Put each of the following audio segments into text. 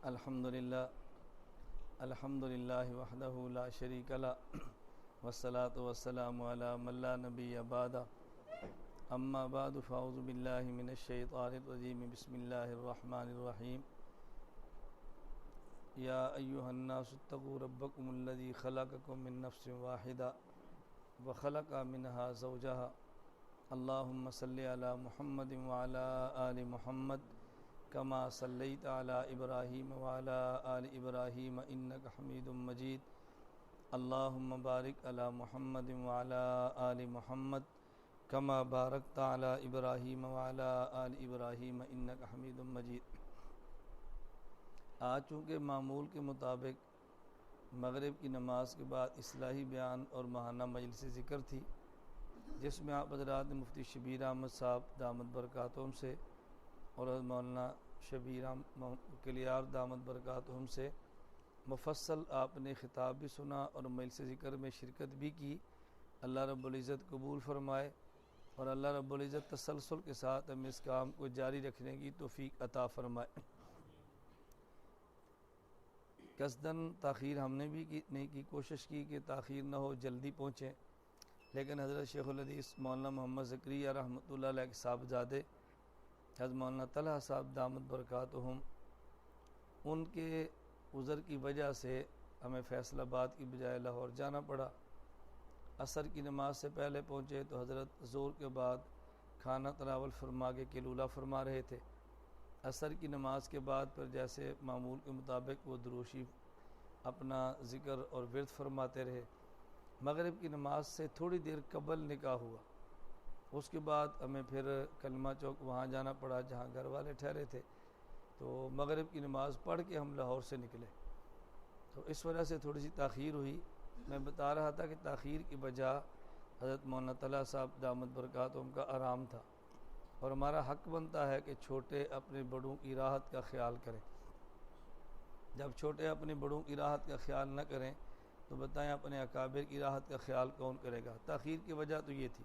الحمدللہ وحدہ لا شریک لہ والصلاة والسلام علی من لا نبی بعدہ اما بعد فاعوذ باللہ من الشیطان الرجیم بسم اللہ الرحمن الرحیم یا ایہا الناس اتقوا ربکم الذی خلقکم من نفس واحدہ وخلق منها زوجہا اللہم صلی علی محمد وعلی آل محمد کما صلیت علی ابراہیم وعلی آل ابراہیم انک حمید مجید اللہم بارک علی محمد وعلی آل محمد کما بارکت علی ابراہیم وعلی آل ابراہیم انک حمید مجید۔ آج چونکہ معمول کے مطابق مغرب کی نماز کے بعد اصلاحی بیان اور ماہانہ مجلس ذکر تھی، جس میں آپ حضرات نے مفتی شبیر احمد صاحب دامت برکاتہم سے اور مولانا شبیر کلیار دامت برکاتہم سے مفصل آپ نے خطاب بھی سنا اور مجلس ذکر میں شرکت بھی کی۔ اللہ رب العزت قبول فرمائے اور اللہ رب العزت تسلسل کے ساتھ ہمیں اس کام کو جاری رکھنے کی توفیق عطا فرمائے۔ قصداً تاخیر ہم نے بھی نہیں کی، کوشش کی کہ تاخیر نہ ہو، جلدی پہنچیں، لیکن حضرت شیخ الحدیث مولانا محمد زکریا رحمۃ اللہ علیہ کے صاحبزادے حضرت مولانا طلحہ صاحب دامت برکاتہم، ان کے عذر کی وجہ سے ہمیں فیصل آباد کی بجائے لاہور جانا پڑا۔ عصر کی نماز سے پہلے پہنچے تو حضرت ظہر کے بعد کھانا تناول فرما کے قیلولہ فرما رہے تھے۔ عصر کی نماز کے بعد پھر جیسے معمول کے مطابق وہ دروشی اپنا ذکر اور ورد فرماتے رہے۔ مغرب کی نماز سے تھوڑی دیر قبل نکاح ہوا، اس کے بعد ہمیں پھر کلمہ چوک وہاں جانا پڑا جہاں گھر والے ٹھہرے تھے، تو مغرب کی نماز پڑھ کے ہم لاہور سے نکلے، تو اس وجہ سے تھوڑی سی تاخیر ہوئی۔ میں بتا رہا تھا کہ تاخیر کی وجہ حضرت مولانا طلحہ صاحب دامت برکاتہم کا آرام تھا، اور ہمارا حق بنتا ہے کہ چھوٹے اپنے بڑوں کی راحت کا خیال کریں۔ جب چھوٹے اپنے بڑوں کی راحت کا خیال نہ کریں تو بتائیں اپنے اکابر کی راحت کا خیال کون کرے گا؟ تاخیر کی وجہ تو یہ تھی۔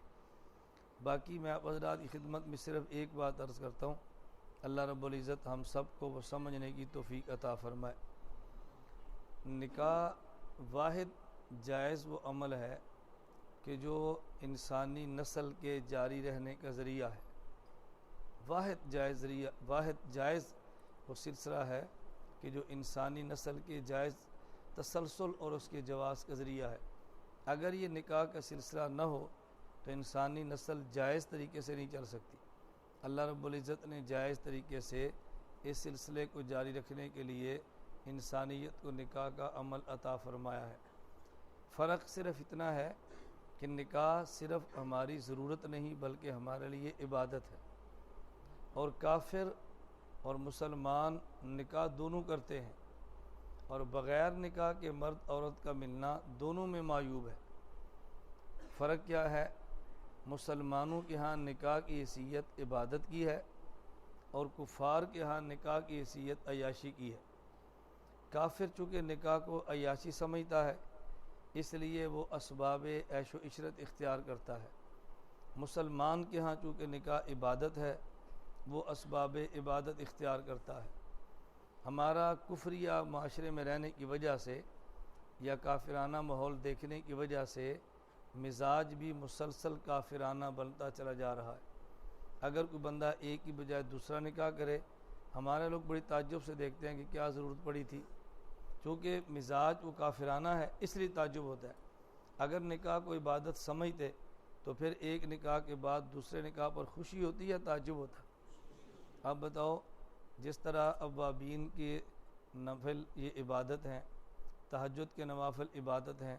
باقی میں آپ حضرات کی خدمت میں صرف ایک بات عرض کرتا ہوں، اللہ رب العزت ہم سب کو وہ سمجھنے کی توفیق عطا فرمائے۔ نکاح واحد جائز وہ عمل ہے کہ جو انسانی نسل کے جاری رہنے کا ذریعہ ہے۔ واحد جائز وہ سلسلہ ہے کہ جو انسانی نسل کے جائز تسلسل اور اس کے جواز کا ذریعہ ہے۔ اگر یہ نکاح کا سلسلہ نہ ہو تو انسانی نسل جائز طریقے سے نہیں چل سکتی۔ اللہ رب العزت نے جائز طریقے سے اس سلسلے کو جاری رکھنے کے لیے انسانیت کو نکاح کا عمل عطا فرمایا ہے۔ فرق صرف اتنا ہے کہ نکاح صرف ہماری ضرورت نہیں بلکہ ہمارے لیے عبادت ہے، اور کافر اور مسلمان نکاح دونوں کرتے ہیں، اور بغیر نکاح کے مرد عورت کا ملنا دونوں میں معیوب ہے۔ فرق کیا ہے؟ مسلمانوں کے ہاں نکاح کی حیثیت عبادت کی ہے، اور کفار کے ہاں نکاح کی حیثیت عیاشی کی ہے۔ کافر چونکہ نکاح کو عیاشی سمجھتا ہے، اس لیے وہ اسباب عیش و عشرت اختیار کرتا ہے۔ مسلمان کے ہاں چونکہ نکاح عبادت ہے، وہ اسباب عبادت اختیار کرتا ہے۔ ہمارا کفریہ معاشرے میں رہنے کی وجہ سے یا کافرانہ ماحول دیکھنے کی وجہ سے مزاج بھی مسلسل کافرانہ بنتا چلا جا رہا ہے۔ اگر کوئی بندہ ایک کی بجائے دوسرا نکاح کرے، ہمارے لوگ بڑی تعجب سے دیکھتے ہیں کہ کیا ضرورت پڑی تھی، چونکہ مزاج وہ کافرانہ ہے اس لیے تعجب ہوتا ہے۔ اگر نکاح کو عبادت سمجھتے تو پھر ایک نکاح کے بعد دوسرے نکاح پر خوشی ہوتی یا تعجب ہوتا؟ اب بتاؤ، جس طرح اوابین کے نفل یہ عبادت ہیں، تہجد کے نوافل عبادت ہیں،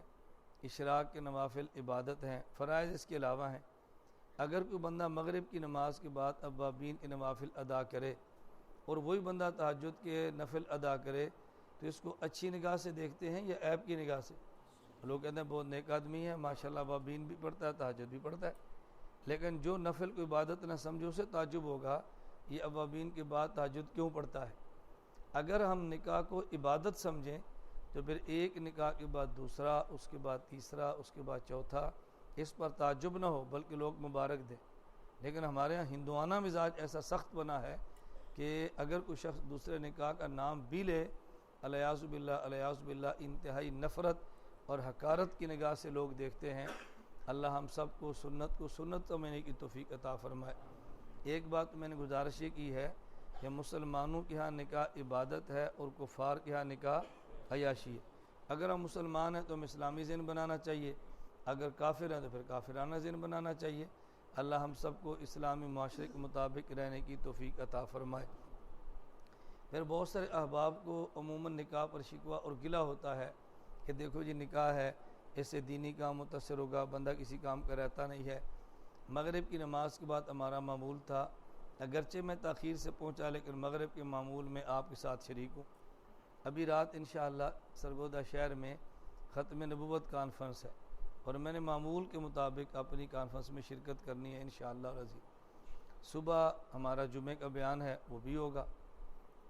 اشراق کے نوافل عبادت ہیں، فرائض اس کے علاوہ ہیں۔ اگر کوئی بندہ مغرب کی نماز کے بعد اوابین کے نوافل ادا کرے اور وہی بندہ تہجد کے نفل ادا کرے تو اس کو اچھی نگاہ سے دیکھتے ہیں یا عیب کی نگاہ سے؟ لوگ کہتے ہیں بہت نیک آدمی ہے، ماشاءاللہ اوابین بھی پڑھتا ہے، تہجد بھی پڑھتا ہے، لیکن جو نفل کو عبادت نہ سمجھے اسے تعجب ہوگا یہ اوابین کے بعد تہجد کیوں پڑھتا ہے۔ اگر ہم نکاح کو عبادت سمجھیں تو پھر ایک نکاح کے بعد دوسرا، اس کے بعد تیسرا، اس کے بعد چوتھا، اس پر تعجب نہ ہو بلکہ لوگ مبارک دیں۔ لیکن ہمارے ہاں ہندوانہ مزاج ایسا سخت بنا ہے کہ اگر کوئی شخص دوسرے نکاح کا نام بھی لے، الیاذ باللہ انتہائی نفرت اور حقارت کی نگاہ سے لوگ دیکھتے ہیں۔ اللہ ہم سب کو سنت سمجھنے کی توفیق عطا فرمائے۔ ایک بات میں نے گزارش یہ کی ہے کہ مسلمانوں کے ہاں نکاح عبادت ہے اور کفار کے ہاں نکاح عیاشی ہے۔ اگر ہم مسلمان ہیں تو ہم اسلامی ذہن بنانا چاہیے، اگر کافر ہیں تو پھر کافرانہ ذہن بنانا چاہیے۔ اللہ ہم سب کو اسلامی معاشرے کے مطابق رہنے کی توفیق عطا فرمائے۔ پھر بہت سارے احباب کو عموماً نکاح پر شکوہ اور گلہ ہوتا ہے کہ دیکھو جی نکاح ہے، اس سے دینی کام متاثر ہوگا، بندہ کسی کام کا رہتا نہیں ہے۔ مغرب کی نماز کے بعد ہمارا معمول تھا، اگرچہ میں تاخیر سے پہنچا لیکن مغرب کے معمول میں آپ کے ساتھ شریک ہوں۔ ابھی رات انشاءاللہ سرگودا شہر میں ختم نبوت کانفرنس ہے اور میں نے معمول کے مطابق اپنی کانفرنس میں شرکت کرنی ہے انشاءاللہ رضی۔ صبح ہمارا جمعہ کا بیان ہے، وہ بھی ہوگا۔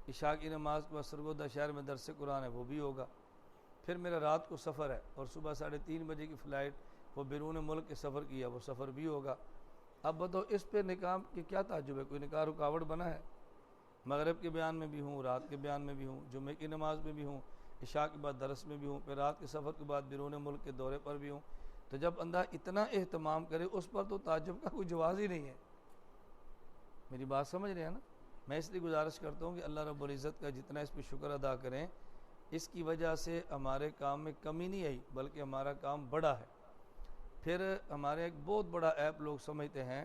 عشاء کی نماز کے بعد سرگودا شہر میں درس قرآن ہے، وہ بھی ہوگا۔ پھر میرا رات کو سفر ہے اور صبح 3:30 بجے کی فلائٹ، وہ بیرون ملک کے سفر کیا، وہ سفر بھی ہوگا۔ اب بتاؤ اس پہ نکاح کی کیا تعجب ہے؟ کوئی نکاح رکاوٹ بنا ہے؟ مغرب کے بیان میں بھی ہوں، رات کے بیان میں بھی ہوں، جمعے کی نماز میں بھی ہوں، عشاء کے بعد درس میں بھی ہوں، پھر رات کے سفر کے بعد بیرون ملک کے دورے پر بھی ہوں۔ تو جب بندہ اتنا اہتمام کرے اس پر تو تعجب کا کوئی جواز ہی نہیں ہے۔ میری بات سمجھ رہے ہیں نا؟ میں اس لیے گزارش کرتا ہوں کہ اللہ رب العزت کا جتنا اس پہ شکر ادا کریں، اس کی وجہ سے ہمارے کام میں کمی نہیں آئی بلکہ ہمارا کام بڑا ہے۔ پھر ہمارے ایک بہت بڑا ایپ لوگ سمجھتے ہیں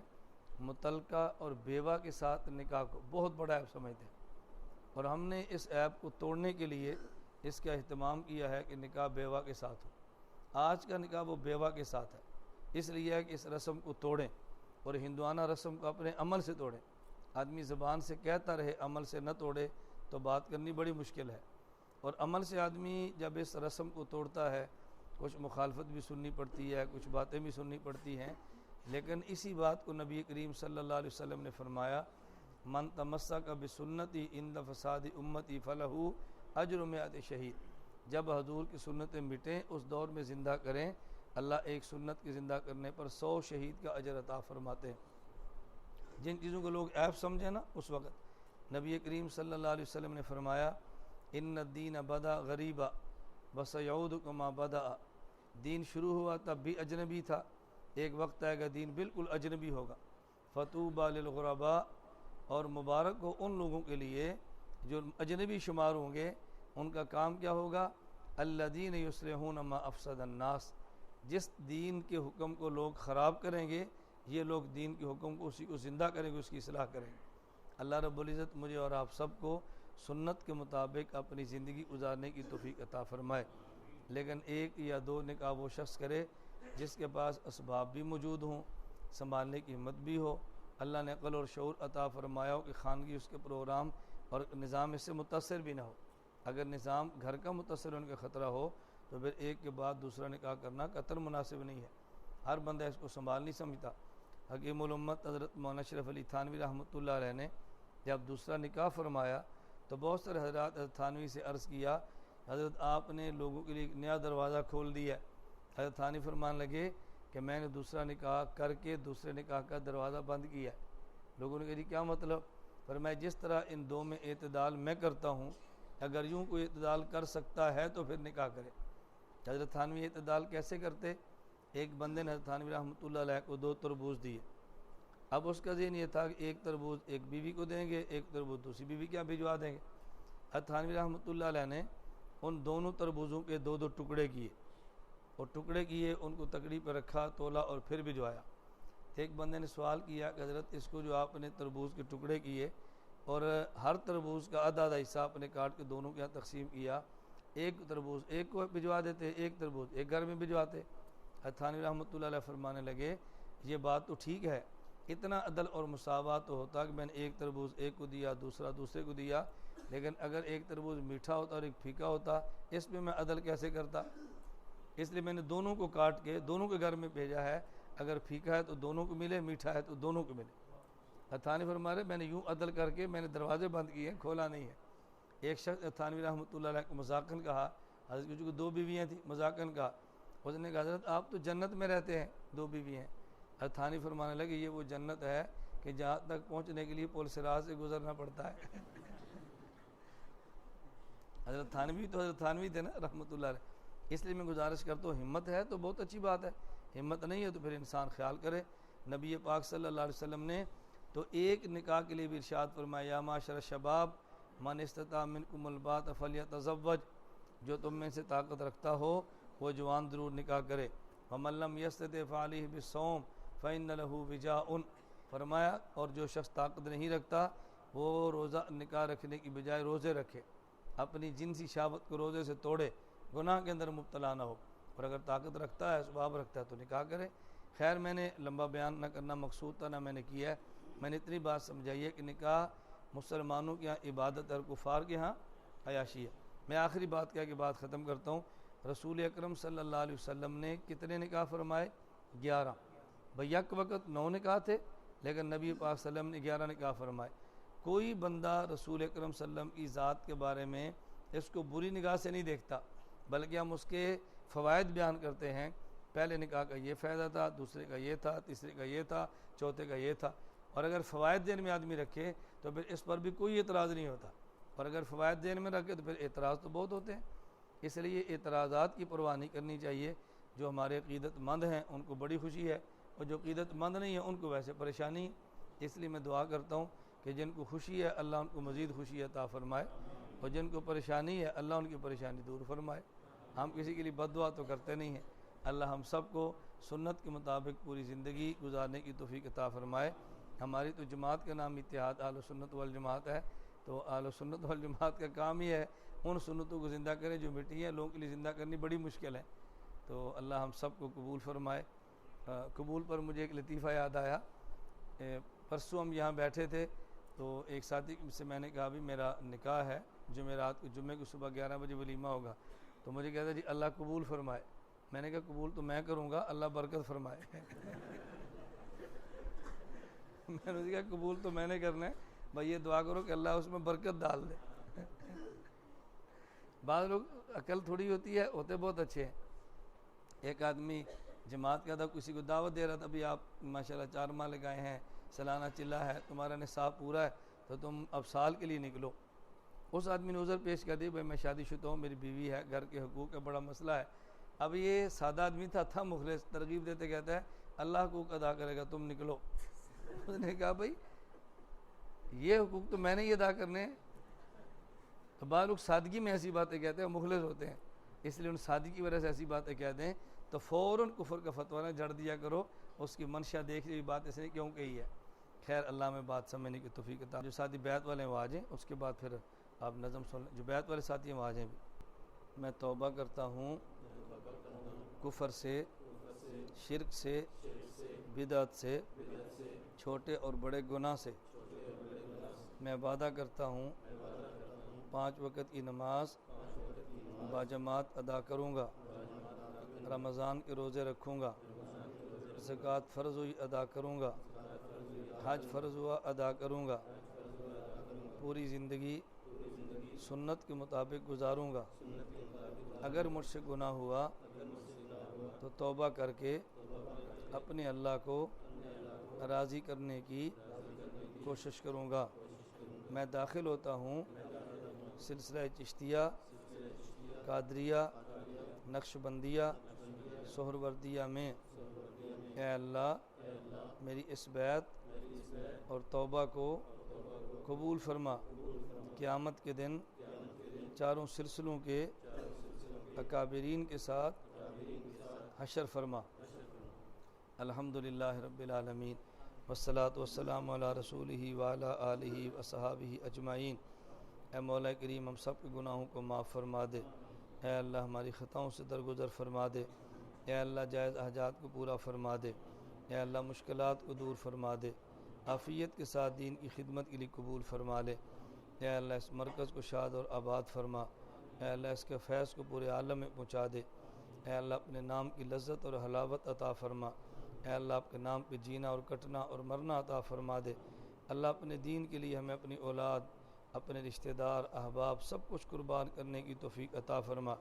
متعلقہ اور بیوہ کے ساتھ نکاح کو، بہت بڑا ایپ سمجھتے ہیں، اور ہم نے اس ایپ کو توڑنے کے لیے اس کا اہتمام کیا ہے کہ نکاح بیوہ کے ساتھ ہو۔ آج کا نکاح وہ بیوہ کے ساتھ ہے، اس لیے ہے کہ اس رسم کو توڑیں اور ہندوانہ رسم کو اپنے عمل سے توڑیں۔ آدمی زبان سے کہتا رہے، عمل سے نہ توڑے تو بات کرنی بڑی مشکل ہے، اور عمل سے آدمی جب اس رسم کو توڑتا ہے کچھ مخالفت بھی سننی پڑتی ہے، کچھ باتیں بھی سننی پڑتی ہیں، لیکن اسی بات کو نبی کریم صلی اللہ علیہ وسلم نے فرمایا، من تمسک بسنتی عند فساد امتی فلہ اجر 100 شہید۔ جب حضور کی سنتیں مٹیں اس دور میں زندہ کریں، اللہ ایک سنت کے زندہ کرنے پر 100 شہید کا اجر عطا فرماتے ہیں۔ جن چیزوں کو لوگ عیب سمجھیں نا، اس وقت نبی کریم صلی اللہ علیہ وسلم نے فرمایا، ان الدین بدا غریبا وسیعود کما بدا۔ دین شروع ہوا تب بھی اجنبی تھا، ایک وقت آئے گا دین بالکل اجنبی ہوگا۔ فطوبی للغرباء، اور مبارک ہو ان لوگوں کے لیے جو اجنبی شمار ہوں گے، ان کا کام کیا ہوگا؟ الذین یصلحون ما افسد الناس، جس دین کے حکم کو لوگ خراب کریں گے، یہ لوگ دین کے حکم کو اسی کو زندہ کریں گے، اس کی اصلاح کریں گے۔ اللہ رب العزت مجھے اور آپ سب کو سنت کے مطابق اپنی زندگی گزارنے کی توفیق عطا فرمائے۔ لیکن ایک یا دو نکاح وہ شخص کرے جس کے پاس اسباب بھی موجود ہوں، سنبھالنے کی ہمت بھی ہو، اللہ نے عقل اور شعور عطا فرمایا ہو کہ خانگی اس کے پروگرام اور نظام اس سے متاثر بھی نہ ہو۔ اگر نظام گھر کا متاثر ہونے کا خطرہ ہو تو پھر ایک کے بعد دوسرا نکاح کرنا قطعاً مناسب نہیں ہے۔ ہر بندہ اس کو سنبھال نہیں سمجھتا۔ حکیم الامت حضرت مولانا اشرف علی تھانوی رحمۃ اللہ علیہ نے جب دوسرا نکاح فرمایا تو بہت سارے حضرات حضرت تھانوی سے عرض کیا، حضرت آپ نے لوگوں کے لیے ایک نیا دروازہ کھول دیا ہے۔ حضرت تھانوی فرمان لگے کہ میں نے دوسرا نکاح کر کے دوسرے نکاح کا دروازہ بند کیا ہے۔ لوگوں نے کہا جی کیا مطلب؟ فرمایا جس طرح ان دو میں اعتدال میں کرتا ہوں، اگر یوں کوئی اعتدال کر سکتا ہے تو پھر نکاح کرے۔ حضرت تھانوی اعتدال کیسے کرتے؟ ایک بندے نے حضرت تھانوی رحمۃ اللہ علیہ کو 2 تربوز دیے۔ اب اس کا ذہن یہ تھا کہ ایک تربوز ایک بیوی کو دیں گے، ایک تربوز دوسری بیوی کیا بھجوا دیں گے۔ حضرت تھانوی رحمۃ اللہ علیہ نے ان دونوں تربوزوں کے 2 ٹکڑے کیے، اور ٹکڑے کیے ان کو تکڑی پہ رکھا، تولا اور پھر بھجوایا۔ ایک بندے نے سوال کیا کہ حضرت اس کو جو آپ نے تربوز کے ٹکڑے کیے اور ہر تربوز کا آدھا حصہ آپ نے کاٹ کے دونوں کے یہاں تقسیم کیا، ایک تربوز ایک کو بھجوا دیتے، ایک تربوز ایک گھر میں بھجواتے۔ حضرت تھانوی رحمۃ اللہ علیہ فرمانے لگے یہ بات تو ٹھیک ہے، اتنا عدل اور مساوات تو ہوتا کہ میں نے ایک تربوز ایک کو دیا، دوسرا دوسرے کو دیا، لیکن اگر ایک تربوز میٹھا ہوتا اور ایک پھیکا ہوتا، اس میں عدل کیسے کرتا؟ اس لیے میں نے دونوں کو کاٹ کے دونوں کے گھر میں بھیجا ہے، اگر پھیکا ہے تو دونوں کو ملے، میٹھا ہے تو دونوں کو ملے۔ تھانوی فرما رہے میں نے یوں عدل کر کے میں نے دروازے بند کیے، کھولا نہیں ہے۔ ایک شخص تھانوی رحمۃ اللہ علیہ کو مذاقاً کہا، حضرت کی 2 بیویاں تھیں، مذاقاً کہا، اس نے کہا حضرت آپ تو جنت میں رہتے ہیں، 2 بیوی ہیں۔ حضرت تھانوی فرمانے لگے یہ وہ جنت ہے کہ کہ جہاں تک پہنچنے کے لیے پل صراط سے گزرنا پڑتا ہے۔ حضرت تھانوی تھے نا رحمۃ اللہ علیہ۔ اس لیے میں گزارش کرتا ہوں، ہمت ہے تو بہت اچھی بات ہے، ہمت نہیں ہے تو پھر انسان خیال کرے۔ نبی پاک صلی اللہ علیہ وسلم نے تو ایک نکاح کے لیے بھی ارشاد فرمایا، یا معاشر الشباب من استطاع منکم الباءۃ فلیتزوج، جو تم میں سے طاقت رکھتا ہو وہ جوان ضرور نکاح کرے۔ ومن لم یستطع فعلیہ بالصوم فإن لہ وجاء، فرمایا اور جو شخص طاقت نہیں رکھتا وہ روزہ نکاح رکھنے کی بجائے روزے رکھے، اپنی جنسی شہوت کو روزے سے توڑے، گناہ کے اندر مبتلا نہ ہو، اور اگر طاقت رکھتا ہے اسباب رکھتا ہے تو نکاح کرے۔ خیر میں نے لمبا بیان نہ کرنا مقصود تھا، نہ میں نے کیا ہے، میں نے اتنی بات سمجھائی ہے کہ نکاح مسلمانوں کے ہاں عبادت اور کفار کے ہاں عیاشی ہے۔ میں آخری بات کہہ کے بات ختم کرتا ہوں، رسول اکرم صلی اللہ علیہ وسلم نے کتنے نکاح فرمائے؟ 11۔ بھئی یک وقت 9 نکاح تھے، لیکن نبی پاک صلی اللہ علیہ وسلم نے 11 نکاح فرمائے۔ کوئی بندہ رسول اکرم صلی اللہ علیہ وسلم کی ذات کے بارے میں اس کو بری نگاہ سے نہیں دیکھتا، بلکہ ہم اس کے فوائد بیان کرتے ہیں، پہلے نکاح کا یہ فائدہ تھا، دوسرے کا یہ تھا، تیسرے کا یہ تھا، چوتھے کا یہ تھا، اور اگر فوائد ذہن میں آدمی رکھے تو پھر اس پر بھی کوئی اعتراض نہیں ہوتا، اور اگر فوائد ذہن میں رکھے تو پھر اعتراض تو بہت ہوتے ہیں۔ اس لیے اعتراضات کی پرواہ نہیں کرنی چاہیے۔ جو ہمارے عقیدت مند ہیں ان کو بڑی خوشی ہے، اور جو عقیدت مند نہیں ہے ان کو ویسے پریشانی ہے۔ اس لیے میں دعا کرتا ہوں کہ جن کو خوشی ہے اللہ ان کو مزید خوشی عطا فرمائے، اور جن کو پریشانی ہے اللہ ان کی پریشانی دور فرمائے۔ ہم کسی کے لیے بد دعا تو کرتے نہیں ہیں، اللہ ہم سب کو سنت کے مطابق پوری زندگی گزارنے کی توفیق عطا فرمائے۔ ہماری تو جماعت کا نام اتحاد اہل سنت والجماعت ہے، تو اہل سنت والجماعت کا کام ہی ہے ان سنتوں کو زندہ کریں جو مٹی ہیں، لوگوں کے لیے زندہ کرنی بڑی مشکل ہے، تو اللہ ہم سب کو قبول فرمائے۔ قبول پر مجھے ایک لطیفہ یاد آیا، پرسوں ہم یہاں بیٹھے تھے تو ایک ساتھی سے میں نے کہا بھی میرا نکاح ہے جمعرات کو، جمعے کو صبح 11 بجے ولیمہ ہوگا، تو مجھے کہتا جی اللہ قبول فرمائے۔ میں نے کہا قبول تو میں کروں گا، اللہ برکت فرمائے۔ میں نے کہا قبول تو میں نے کرنا ہے، بھائی یہ دعا کرو کہ اللہ اس میں برکت ڈال دے۔ بعض لوگ عقل تھوڑی ہوتی ہے، ہوتے بہت اچھے ہیں۔ ایک آدمی جماعت کا تھا، کسی کو دعوت دے رہا تھا، بھی آپ ماشاءاللہ 4 ماہ لگائے ہیں، سالانہ چلہ ہے، تمہارا نصاب پورا ہے تو تم اب سال کے لیے نکلو۔ اس آدمی نے عذر پیش کر دی، بھائی میں شادی شدہ ہوں، میری بیوی ہے، گھر کے حقوق کا بڑا مسئلہ ہے۔ اب یہ سادہ آدمی تھا مخلص، ترغیب دیتے کہتا ہے اللہ حقوق ادا کرے گا، تم نکلو۔ اس نے کہا بھائی یہ حقوق تو میں نے ہی ادا کرنے ہیں۔ تو بعض لوگ سادگی میں ایسی باتیں کہتے ہیں، مخلص ہوتے ہیں، اس لیے ان سادگی کی وجہ سے ایسی باتیں کہتے ہیں تو فوراً کفر کا فتویٰ نہ جڑ دیا کرو، اس کی منشا دیکھ لی بات اس نے کیوں کہی ہے۔ خیر اللہ میں بات سمجھنے کی توفیق عطا۔ جو ساتھی بیعت والے ہیں وہ آ جائیں، اس کے بعد پھر آپ نظم سن لیں۔ جو بیعت والے ساتھی ہیں وہ آ جائیں بھی۔ میں توبہ کرتا ہوں کفر سے، شرک سے، بدعت سے، چھوٹے اور بڑے گناہ سے۔ میں وعدہ کرتا ہوں 5 وقت کی نماز باجماعت ادا کروں گا، رمضان کے روزے رکھوں گا، زکوٰۃ فرض ہوئی ادا کروں گا، حج فرض ہوا ادا کروں گا، پوری زندگی سنت کے مطابق گزاروں گا۔ اگر مجھ سے گناہ ہوا تو توبہ کر کے اپنے اللہ کو راضی کرنے کی کوشش کروں گا۔ میں داخل ہوتا ہوں سلسلہ چشتیہ، قادریہ، نقشبندیہ، سہروردیہ میں۔ اے اللہ میری اس بیعت اور توبہ کو قبول فرما، قیامت کے دن چاروں سلسلوں کے اکابرین کے ساتھ حشر فرما۔ الحمدللہ رب العالمین، والصلاة والسلام علی رسولہ وعلی آلہ وصحابہ اجمعین۔ اے مولا کریم ہم سب کے گناہوں کو معاف فرما دے، اے اللہ ہماری خطاؤں سے درگزر فرما دے، اے اللہ جائز حاجات کو پورا فرما دے، اے اللہ مشکلات کو دور فرما دے، عافیت کے ساتھ دین کی خدمت کے لیے قبول فرما لے، اے اللہ اس مرکز کو شاد اور آباد فرما، اے اللہ اس کے فیض کو پورے عالم میں پہنچا دے، اے اللہ اپنے نام کی لذت اور حلاوت عطا فرما، اے اللہ آپ کے نام پہ جینا اور کٹنا اور مرنا عطا فرما دے۔ اللہ اپنے دین کے لیے ہمیں اپنی اولاد، اپنے رشتہ دار، احباب سب کچھ قربان کرنے کی توفیق عطا فرما۔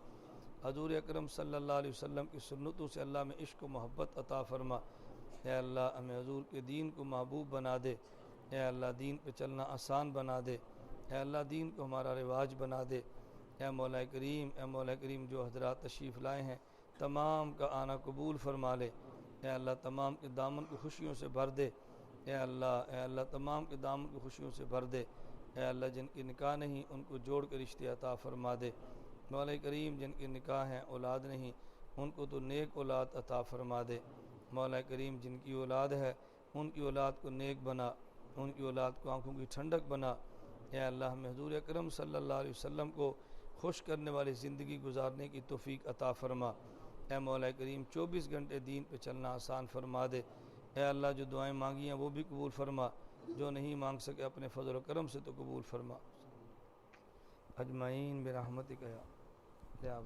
حضور اکرم صلی اللہ علیہ وسلم کی سنتوں سے اللہ میں عشق و محبت عطا فرما، اے اللہ ہمیں حضور کے دین کو محبوب بنا دے، اے اللہ دین پہ چلنا آسان بنا دے، اے اللہ دین کو ہمارا رواج بنا دے، اے مولا کریم، اے مولا کریم جو حضرات تشریف لائے ہیں تمام کا آنا قبول فرما لے، اے اللہ تمام کے دامن کو خوشیوں سے بھر دے، اے اللہ تمام کے دامن کو خوشیوں سے بھر دے، اے اللہ جن کی نکاح نہیں ان کو جوڑ کے رشتے عطا فرما دے، مولا کریم جن کے نکاح ہیں اولاد نہیں ان کو تو نیک اولاد عطا فرما دے، مولا کریم جن کی اولاد ہے ان کی اولاد کو نیک بنا، ان کی اولاد کو آنکھوں کی ٹھنڈک بنا، اے اللہ ہمیں حضور اکرم صلی اللہ علیہ وسلم کو خوش کرنے والی زندگی گزارنے کی توفیق عطا فرما، اے مولا کریم 24 گھنٹے دین پہ چلنا آسان فرما دے، اے اللہ جو دعائیں مانگی ہیں وہ بھی قبول فرما، جو نہیں مانگ سکے اپنے فضل و کرم سے تو قبول فرما، اجمعین برحمتک یا